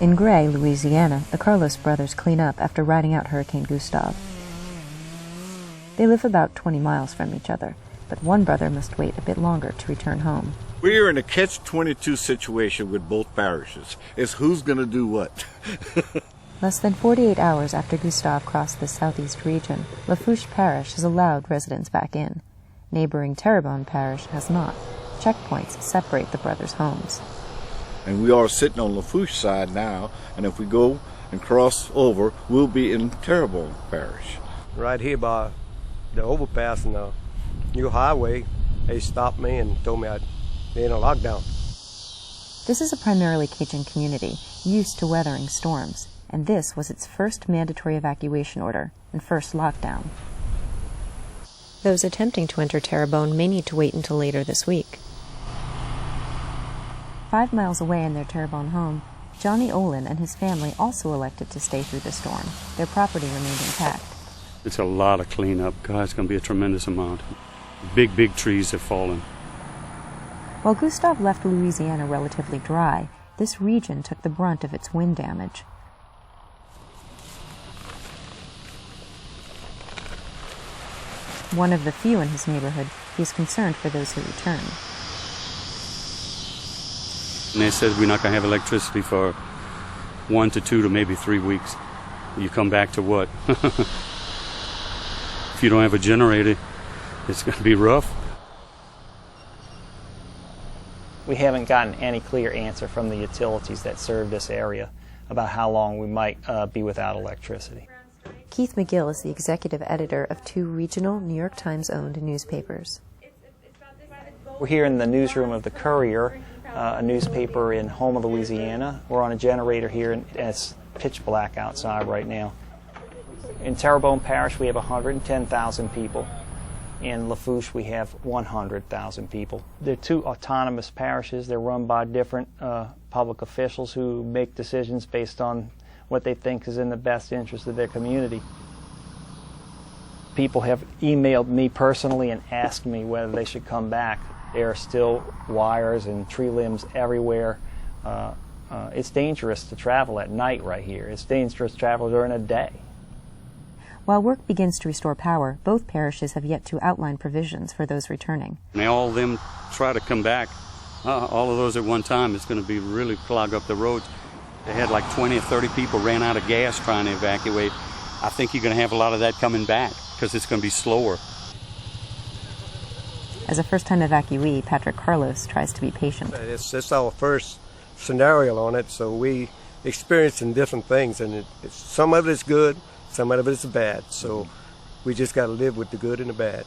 In Gray, Louisiana, the Carlos brothers clean up after riding out Hurricane Gustav. They live about 20 miles from each other, but one brother must wait a bit longer to return home. We're in a catch-22 situation with both parishes. It's who's going to do what. Less than 48 hours after Gustav crossed the southeast region, Lafourche Parish has allowed residents back in. Neighboring Terrebonne Parish has not. Checkpoints separate the brothers' homes. And we are sitting on Lafourche side now, and if we go and cross over, we'll be in Terrebonne Parish. Right here by the overpass and the new highway, they stopped me and told me I'd be in a lockdown. This is a primarily Cajun community, used to weathering storms, and this was its first mandatory evacuation order and first lockdown. Those attempting to enter Terrebonne may need to wait until later this week. 5 miles away in their Terrebonne home, Johnny Olin and his family also elected to stay through the storm. Their property remained intact. It's a lot of cleanup. God, it's going to be a tremendous amount. Big trees have fallen. While Gustav left Louisiana relatively dry, this region took the brunt of its wind damage. One of the few in his neighborhood, he is concerned for those who return. And they said we're not going to have electricity for 1 to 2 to maybe 3 weeks. You come back to what? If you don't have a generator, it's going to be rough. We haven't gotten any clear answer from the utilities that serve this area about how long we might be without electricity. Keith McGill is the executive editor of 2 regional New York Times-owned newspapers. We're here in the newsroom of the Courier, a newspaper in Houma, Louisiana. We're on a generator here, and it's pitch black outside right now. In Terrebonne Parish, we have 110,000 people. In Lafourche, we have 100,000 people. They're 2 autonomous parishes. They're run by different public officials who make decisions based on what they think is in the best interest of their community. People have emailed me personally and asked me whether they should come back. There are still wires and tree limbs everywhere. It's dangerous to travel at night right here. It's dangerous to travel during the day. While work begins to restore power, both parishes have yet to outline provisions for those returning. And all of them try to come back. All of those at one time, it's going to be really clog up the roads. They had like 20 or 30 people ran out of gas trying to evacuate. I think you're going to have a lot of that coming back because it's going to be slower. As a first-time evacuee, Patrick Carlos tries to be patient. It's our first scenario on it, so we experiencing different things, and some of it is good, some of it is bad. So we just got to live with the good and the bad.